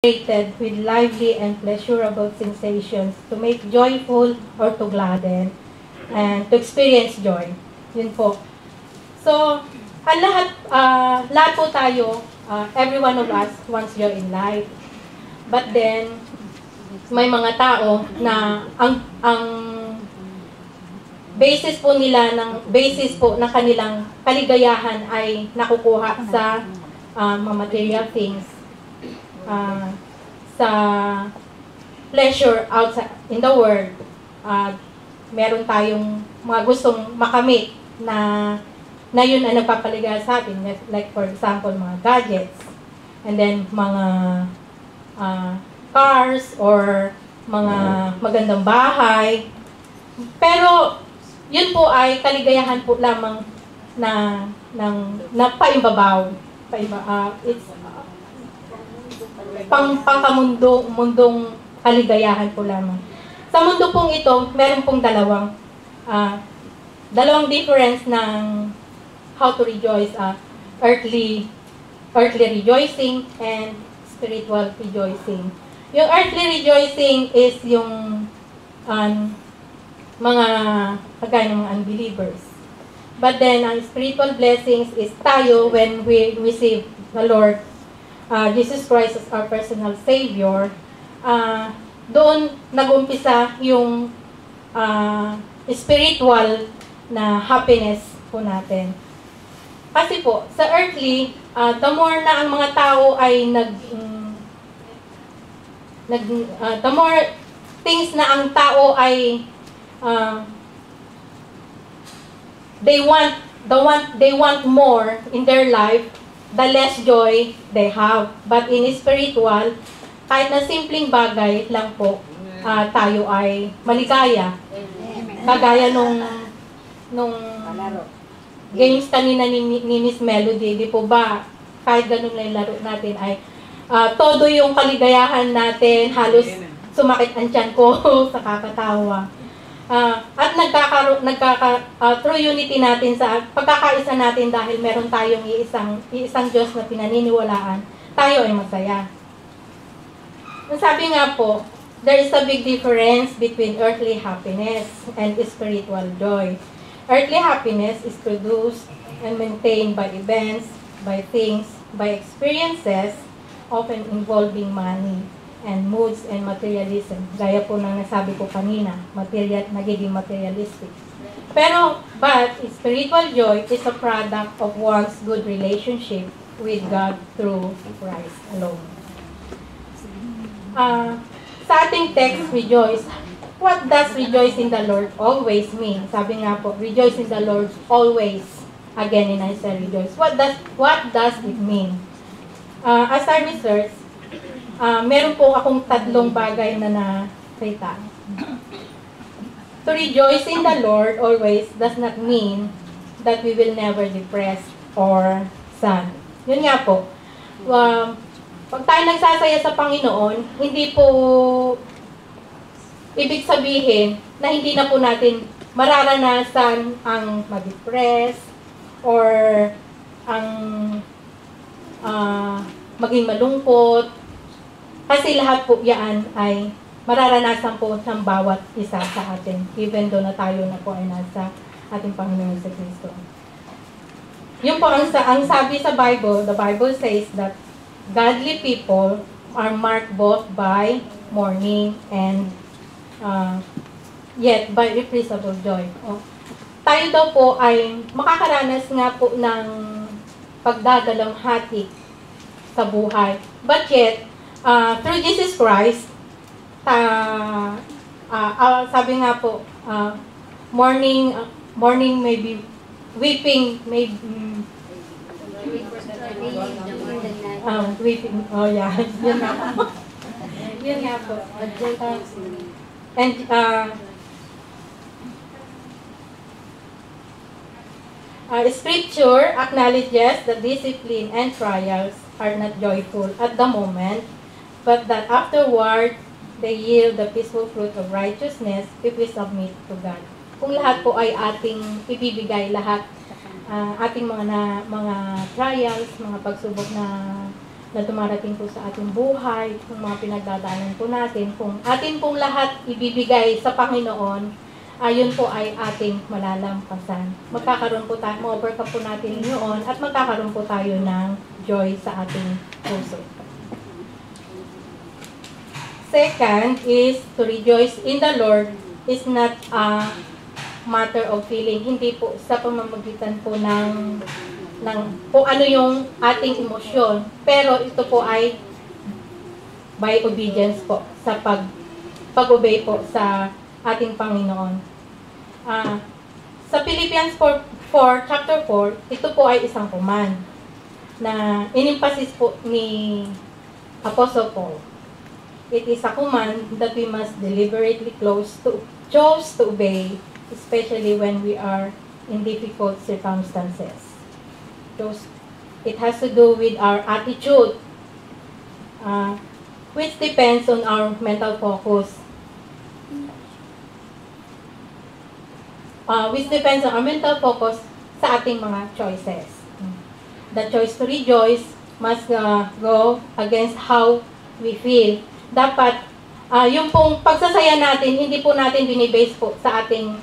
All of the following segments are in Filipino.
created with lively and pleasurable sensations to make joyful or to gladden and to experience joy. Yun po. So, ang lahat po tayo, every one of us wants joy in life. But then, may mga tao na ang basis po ng kanilang kaligayahan ay nakukuha sa mga material things, sa pleasure outside in the world. Meron tayong mga gustong makamit na yun ang nagpapaligaya sa atin, like for example mga gadgets, and then mga cars or mga magandang bahay. Pero yun po ay kaligayahan po lamang na paimbabaw. It's pangkamundong kaligayahan po lamang. Sa mundo pong ito, meron pong dalawang difference ng how to rejoice, earthly rejoicing and spiritual rejoicing. Yung earthly rejoicing is yung mga kagaya ng mga unbelievers. But then, ang spiritual blessings is tayo when we receive the Lord Jesus Christ as our personal Savior. Doon nag-umpisa yung spiritual na happiness po natin. Kasi po, sa earthly, the more na ang mga tao ay the more things na ang tao ay they want more in their life, the less joy they have. But in spiritual, kahit na simpleng bagay lang po, tayo ay maligaya. Kagaya nung games kanina ni Miss Melody, di po ba, kahit ganun lang yung laro natin ay todo yung kaligayahan natin, halos sumakit ang tiyan ko sa kakatawa. At true unity natin sa pagkakaisa natin dahil meron tayong iisang Diyos na pinaniniwalaan, tayo ay masaya. Sabi nga po, there is a big difference between earthly happiness and spiritual joy. Earthly happiness is produced and maintained by events, by things, by experiences, often involving money and moods and materialism. Gaya po ng nasabi ko kanina, nagiging materialistic. But spiritual joy is a product of one's good relationship with God through Christ alone. Sa ating text, rejoice. What does rejoice in the Lord always mean? Sabi nga po, rejoice in the Lord always. Again, in I say rejoice. What does it mean? As I research, meron po akong tatlong bagay na nakita. To rejoice in the Lord always does not mean that we will never depress or sad. Yun nga po. Pag tayo nagsasaya sa Panginoon, hindi po ibig sabihin na hindi na po natin mararanasan ang ma-depress or ang maging malungkot. Kasi lahat po yan ay mararanasan po ng bawat isa sa atin, even though na tayo na po ay nasa ating Panginoon sa Kristo. Yun po ang sabi sa Bible, the Bible says that godly people are marked both by mourning and yet by irrepressible joy. Tayo daw po ay makakaranas nga po ng pagdadalamhati sa buhay. But yet, through Jesus Christ, sabi nga po, morning may be weeping, may weeping, oh yeah, yun nga po. Yun nga po. And Scripture acknowledges that discipline and trials are not joyful at the moment, but that afterward, they yield the peaceful fruit of righteousness if we submit to God. Kung lahat po ay ating ibibigay, lahat ating mga trials, mga pagsubok na na dumarating po sa ating buhay, yung mga pinagdadaanan po natin, kung atin pong lahat ibibigay sa Panginoon, ayun po ay ating malalampasan. Magkakaroon po tayo, ma-overcome po natin yun, at magkakaroon po tayo ng joy sa ating puso. Second is to rejoice in the Lord is not a matter of feeling. Hindi po sa pamamagitan po ng kung ano yung ating emosyon. Pero ito po ay by obedience po, sa pag-obey po sa ating Panginoon. Sa Philippians 4, chapter 4, ito po ay isang command na inimpasis po ni Apostle Paul. It is a command that we must deliberately choose to obey, especially when we are in difficult circumstances. It has to do with our attitude, which depends on our mental focus. Which depends on our mental focus sa ating mga choices. The choice to rejoice must go against how we feel. Dapat, yung pong pagsasaya natin, hindi po natin binibase po sa ating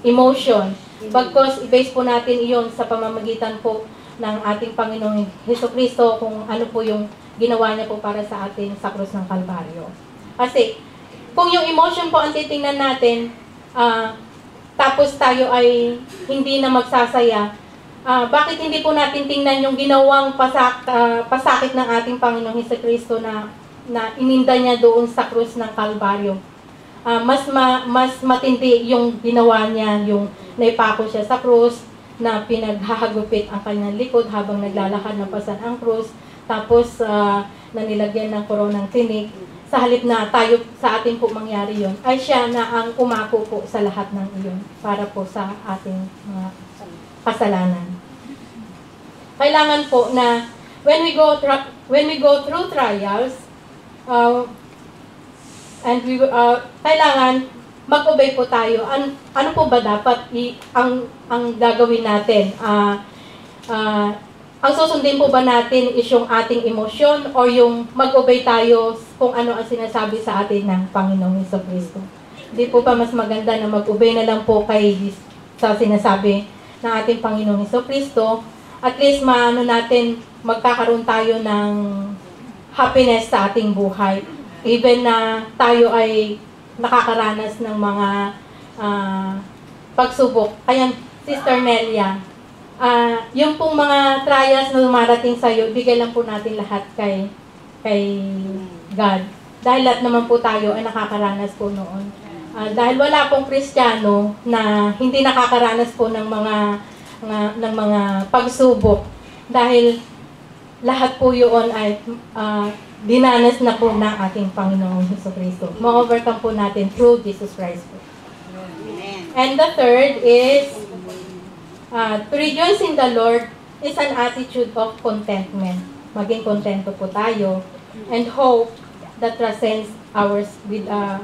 emotion. Bagkos, i-base po natin iyon sa pamamagitan po ng ating Panginoong Hesukristo, kung ano po yung ginawa niya po para sa atin sa krus ng Kalbaryo. Kasi, kung yung emotion po ang titingnan natin, tapos tayo ay hindi na magsasaya, bakit hindi po natin tingnan yung ginawang pasakit ng ating Panginoong Hesukristo na ininda niya doon sa krus ng Kalbaryo? Mas matindi yung ginawa niya, yung naipako siya sa krus, na pinaghahagupit ang kanyang likod habang naglalakad na pasan ang krus, tapos na nilagyan ng koronang tinik. Sa halip na tayo sa atin po mangyari yon, ay siya na ang umako po sa lahat ng iyon para po sa ating mga kasalanan. Kailangan po na when we go through trials, and kailangan mag-obey po tayo. Ano po ba dapat ang gagawin natin? Ang susundin po ba natin is yung ating emosyon o yung mag-obey tayo kung ano ang sinasabi sa atin ng Panginoong Hesukristo? Hindi po ba mas maganda na mag-obey na lang po sa sinasabi ng ating Panginoong Hesukristo? At least magkakaroon tayo ng happiness sa ating buhay. Even na tayo ay nakakaranas ng mga pagsubok. Kaya, Sister Nelia, yung pong mga trials na dumarating sa'yo, bigay lang po natin lahat kay God. Dahil lahat naman po tayo ay nakakaranas po noon. Dahil wala pong Kristiyano na hindi nakakaranas po ng mga pagsubok. Dahil lahat po yun ay dinanas na po ng ating Panginoong Hesukristo. Ma-overcome po natin through Jesus Christ po. And the third is, to rejoice in the Lord is an attitude of contentment. Maging kontento po tayo, and hope that transcends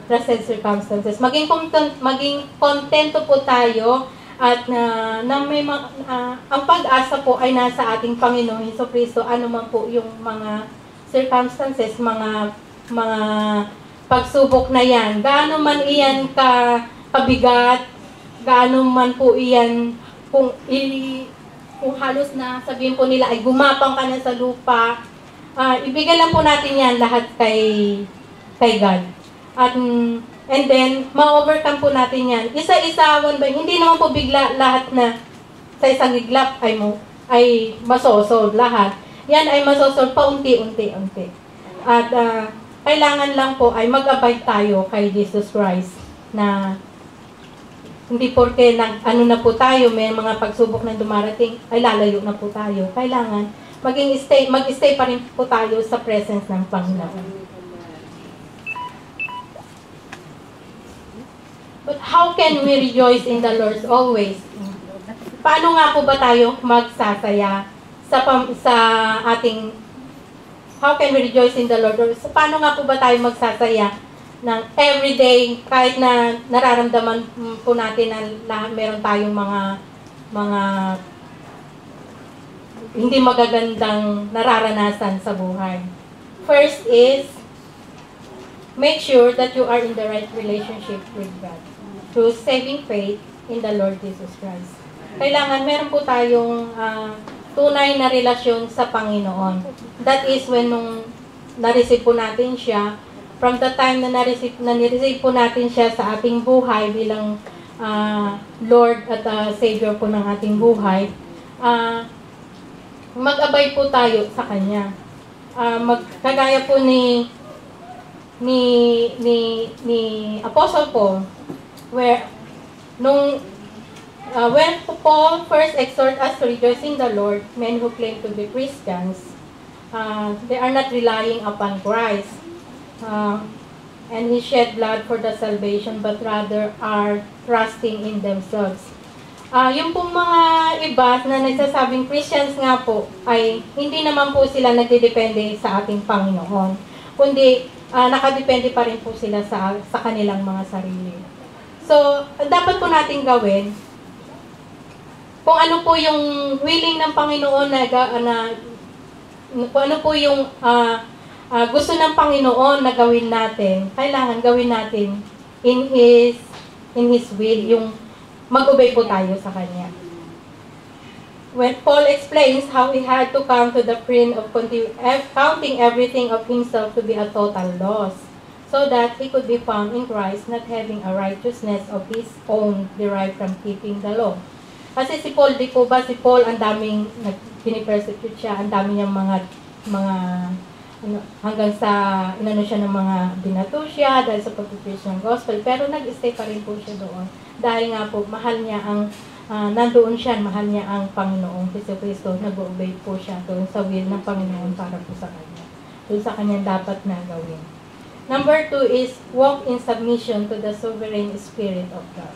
transcends circumstances. Maging kontento po tayo, at ang pag-asa po ay nasa ating Panginoong Hesukristo, ano man po yung mga circumstances, mga pagsubok na yan. Gaano man iyan kabigat, gaano man po iyan, kung halos na sabihin po nila ay gumapang ka na sa lupa, ibigay lang po natin yan lahat kay God. And then, ma-overcome po natin yan. Isa-isa, one by, hindi naman po bigla lahat na sa isang iglap ay masosolve lahat. Yan ay masosolve paunti-unti. At kailangan lang po ay mag-abide tayo kay Jesus Christ, na hindi porke na po tayo, may mga pagsubok na dumarating, ay lalayo na po tayo. Kailangan mag-stay pa rin po tayo sa presence ng Panginoon. But how can we rejoice in the Lord always? Paano nga po ba tayo magsasaya sa ating, how can we rejoice in the Lord? Or paano nga po ba tayo magsasaya ng everyday, kahit na nararamdaman po natin na meron tayong mga hindi magagandang nararanasan sa buhay. First is, make sure that you are in the right relationship with God through saving faith in the Lord Jesus Christ. Kailangan meron po tayong tunay na relasyon sa Panginoon. That is when nung na-receive po natin siya, from the time na na-receive po natin siya sa ating buhay bilang Lord at Savior po ng ating buhay, mag-abay po tayo sa Kanya. Kagaya po ni Apostle Paul, where when Paul first exhort us to rejoice in the Lord, men who claim to be Christians, they are not relying upon Christ and He shed blood for the salvation, but rather are trusting in themselves. Yung pong mga iba na nagsasabing Christians nga po, ay hindi naman po sila nagdidepende sa ating Panginoon, kundi nakadepende pa rin po sila sa kanilang mga sarili. So, dapat po natin gawin, kung ano po yung willing ng Panginoon kung ano po yung gusto ng Panginoon na gawin natin, kailangan gawin natin in His will, yung mag-obey po tayo sa Kanya. When Paul explains how he had to come to the point of counting everything of himself to be a total loss, so that he could be found in Christ, not having a righteousness of his own derived from keeping the law. Kasi si Paul, di po ba, si Paul, ang daming pinipersecute siya, ang dami niyang mga hanggang sa inano siya ng mga binato siya dahil sa pag-preach ng gospel, pero nag-stay pa rin po siya doon dahil nga po mahal niya ang nandoon siya, mahal niya ang Panginoong Jesucristo, nag-obey po siya doon sa will ng Panginoon para po sa kanya, doon sa kanyang dapat na gawin. Number 2 is walk in submission to the sovereign Spirit of God.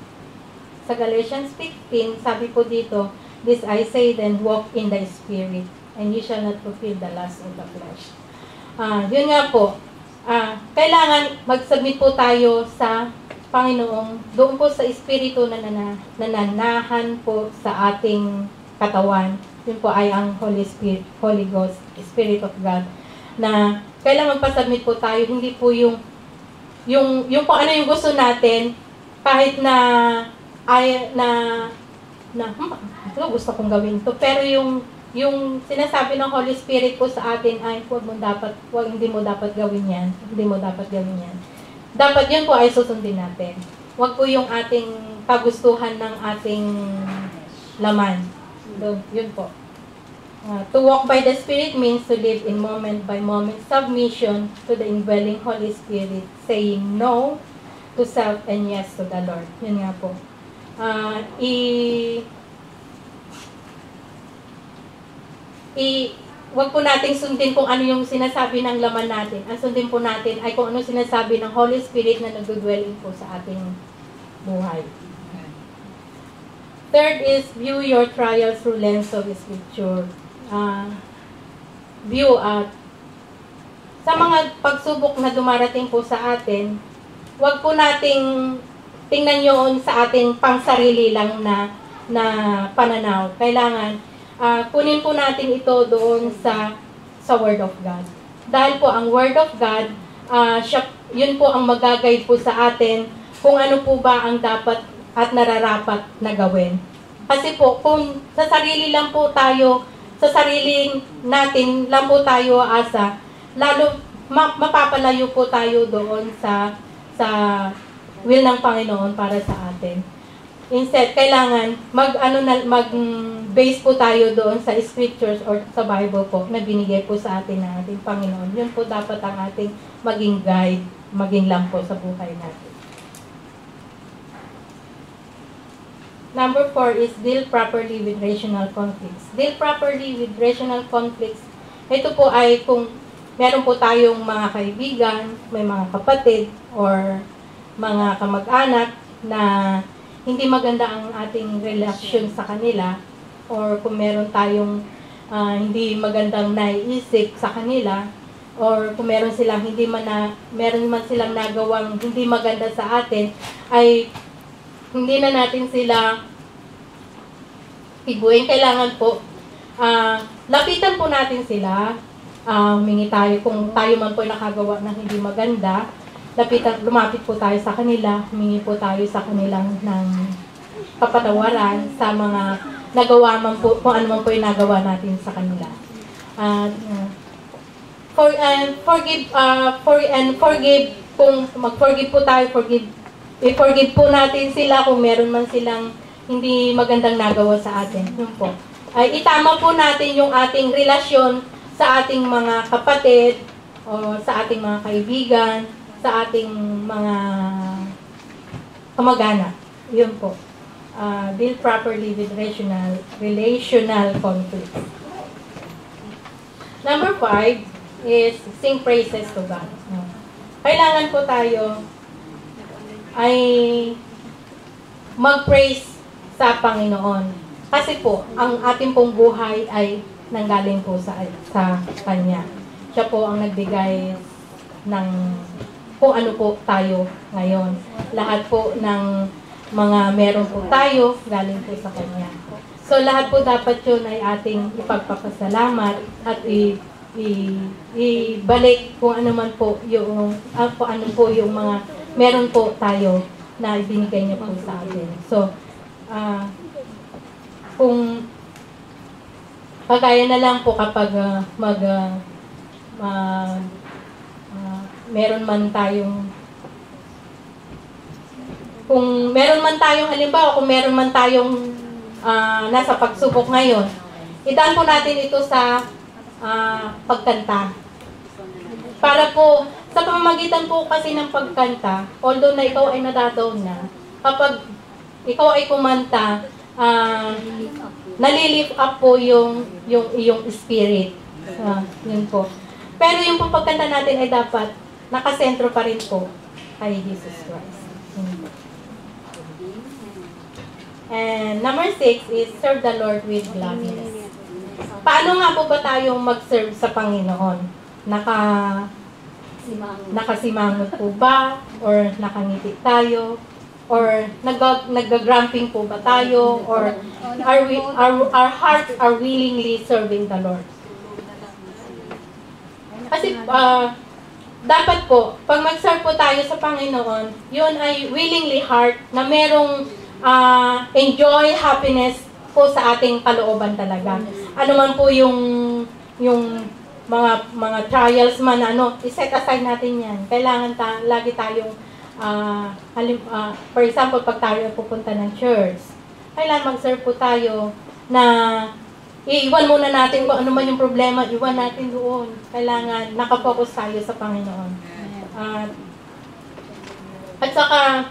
Sa Galatians 15, sabi po dito, this I say then, walk in the Spirit, and you shall not fulfill the lust of the flesh. Yun nga po, kailangan mag-submit po tayo sa Panginoong, doon po sa Espiritu na nananahan po sa ating katawan. Yun po ay ang Holy Spirit, Holy Ghost, Spirit of God, na kailangan magpa-submit po tayo, hindi po yung po ano yung gusto natin, kahit gusto kong gawin to, pero yung sinasabi ng Holy Spirit po sa atin ay hindi mo dapat gawin yan. Dapat yun po ay susundin natin. Huwag po yung ating kagustuhan ng ating laman. Yun po. To walk by the Spirit means to live in moment by moment submission to the indwelling Holy Spirit, saying no to self and yes to the Lord. Yun nga po. Wag po nating sundin kung ano yung sinasabi ng laman natin. Ang sundin po natin ay kung ano sinasabi ng Holy Spirit na nagdudwelling po sa ating buhay. Third is view your trials through lens of Scripture. Sa mga pagsubok na dumarating po sa atin, wag po nating tingnan yun sa ating pangsarili lang na pananaw. Kailangan kunin po natin ito doon sa Word of God. Dahil po ang Word of God, yun po ang mag-guide po sa atin kung ano po ba ang dapat at nararapat na gawin. Kasi po, kung sa sarili lang po tayo, sa sarili natin lang po tayo asa, lalo mapapalayo po tayo doon sa will ng Panginoon para sa atin. Instead, kailangan mag-base po tayo doon sa scriptures or sa Bible po na binigay po sa atin ng ating Panginoon. Yun po dapat ang ating maging guide, maging lampo sa buhay natin. Number 4 is deal properly with rational conflicts. Deal properly with rational conflicts. Ito po ay kung meron po tayong mga kaibigan, may mga kapatid, or mga kamag-anak na hindi maganda ang ating relasyon sa kanila, or kung meron tayong hindi magandang naiisip sa kanila, or kung meron man silang nagawang hindi maganda sa atin, ay hindi na natin sila ibuin. Kailangan po lapitan po natin sila. Humingi tayo kung tayo man po nakagawa ng hindi maganda. Lumapit po tayo sa kanila. Humingi po tayo sa kanilang ng kapatawaran sa mga nagawa man po, kung ano man po yung nagawa natin sa kanila. Forgive, kung mag-forgive po tayo, i-forgive po natin sila kung meron man silang hindi magandang nagawa sa atin. Yun po. Ay itama po natin yung ating relasyon sa ating mga kapatid o sa ating mga kaibigan, sa ating mga kamag-anak. Yun po. Deal properly with relational conflict. Number 5 is sing praises to God. Kailangan po tayo ay mag-praise sa Panginoon. Kasi po, ang ating pong buhay ay nanggaling po sa Kanya. Siya po ang nagbigay ng kung ano po tayo ngayon. Lahat po ng mga meron po tayo, galing po sa Kanya. So, lahat po dapat yun ay ating ipagpapasalamat at ibalik kung ano man po yung, kung ano po yung mga meron po tayo na ibinigay niya po sa atin. So, kung kagaya na lang po kapag meron man tayong halimbawa, kung meron man tayong nasa pagsubok ngayon, idaan po natin ito sa pagkanta. Para po, sa pamamagitan po kasi ng pagkanta, although na ikaw ay nadadaw na, kapag ikaw ay kumanta, nalilift up po yung iyong spirit. Yun po. Pero yung pagkanta natin ay dapat nakasentro pa rin po kay Jesus Christ. And number 6 is serve the Lord with gladness. Paano nga po ba tayong mag-serve sa Panginoon? Nakasimangot po ba? Or nakangiti tayo? Or nag-grumping po ba tayo? Or our hearts are willingly serving the Lord? Kasi dapat po, pag mag-serve po tayo sa Panginoon, yun ay willingly heart na merong enjoy, happiness po sa ating kalooban talaga. Ano man po yung mga trials man, i-set aside natin yan. Kailangan lagi tayong, for example, pag tayo pupunta ng church, kailangan mag-serve po tayo na iiwan muna natin kung ano man yung problema, iwan natin doon. Kailangan nakafocus tayo sa Panginoon. At saka,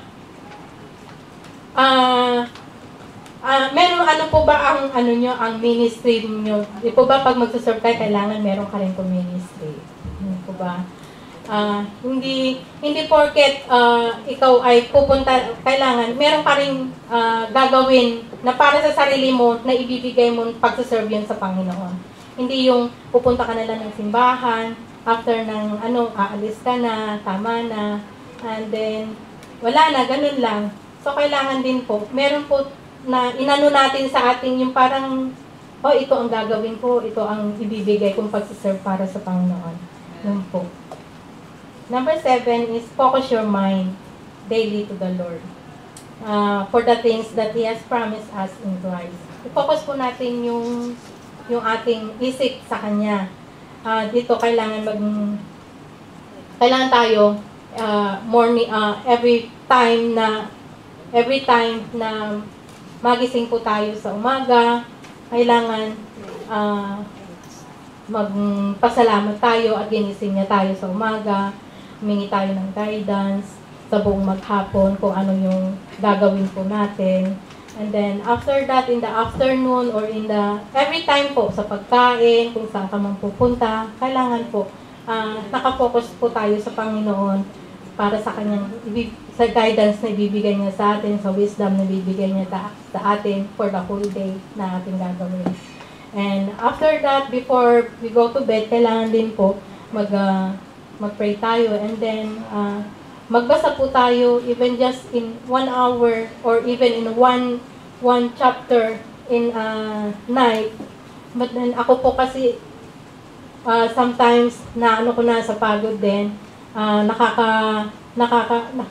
meron po ba ang ang ministry niyo? Di po ba pag magsuserve kayo, kailangan meron ka rin po ministry? Hindi po ba? Hindi porket ikaw ay pupunta, kailangan meron ka rin gagawin na para sa sarili mo na ibibigay mo pagsuserve yun sa Panginoon. Hindi yung pupunta ka na lang ng simbahan, after ng aalis ka na, tama na, and then wala na, ganun lang. So, kailangan din po, meron po na inano natin sa ating yung parang, ito ang gagawin ko, ito ang ibibigay kong pagsiserve para sa Panginoon. Yun po. Number 7 is focus your mind daily to the Lord for the things that He has promised us in Christ. I-focus po natin yung ating isip sa Kanya. Dito kailangan tayo every time na magising po tayo sa umaga, kailangan magpasalamat tayo at ginising niya tayo sa umaga, humingi tayo ng guidance sa buong maghapon kung ano yung gagawin po natin. And then, after that, in the afternoon or every time po sa pagkain, kung saan ka man pupunta, kailangan po nakafocus po tayo sa Panginoon para sa kanyang sa guidance na ibibigay niya sa atin, sa wisdom na ibibigay niya sa atin for the whole day na ating gagawin. And after that, before we go to bed, kailangan din po mag-pray tayo, and then magbasa po tayo even just in 1 hour or even in one chapter in a night. But then, ako po kasi, sometimes, na ano ko na sa pagod din,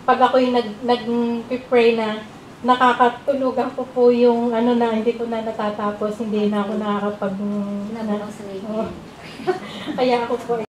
pag ako'y nag-pray na, nakakatulugan ko po yung ano na, hindi ko na natatapos, hindi na ako nakakapag, Nabulong sa kaya ako po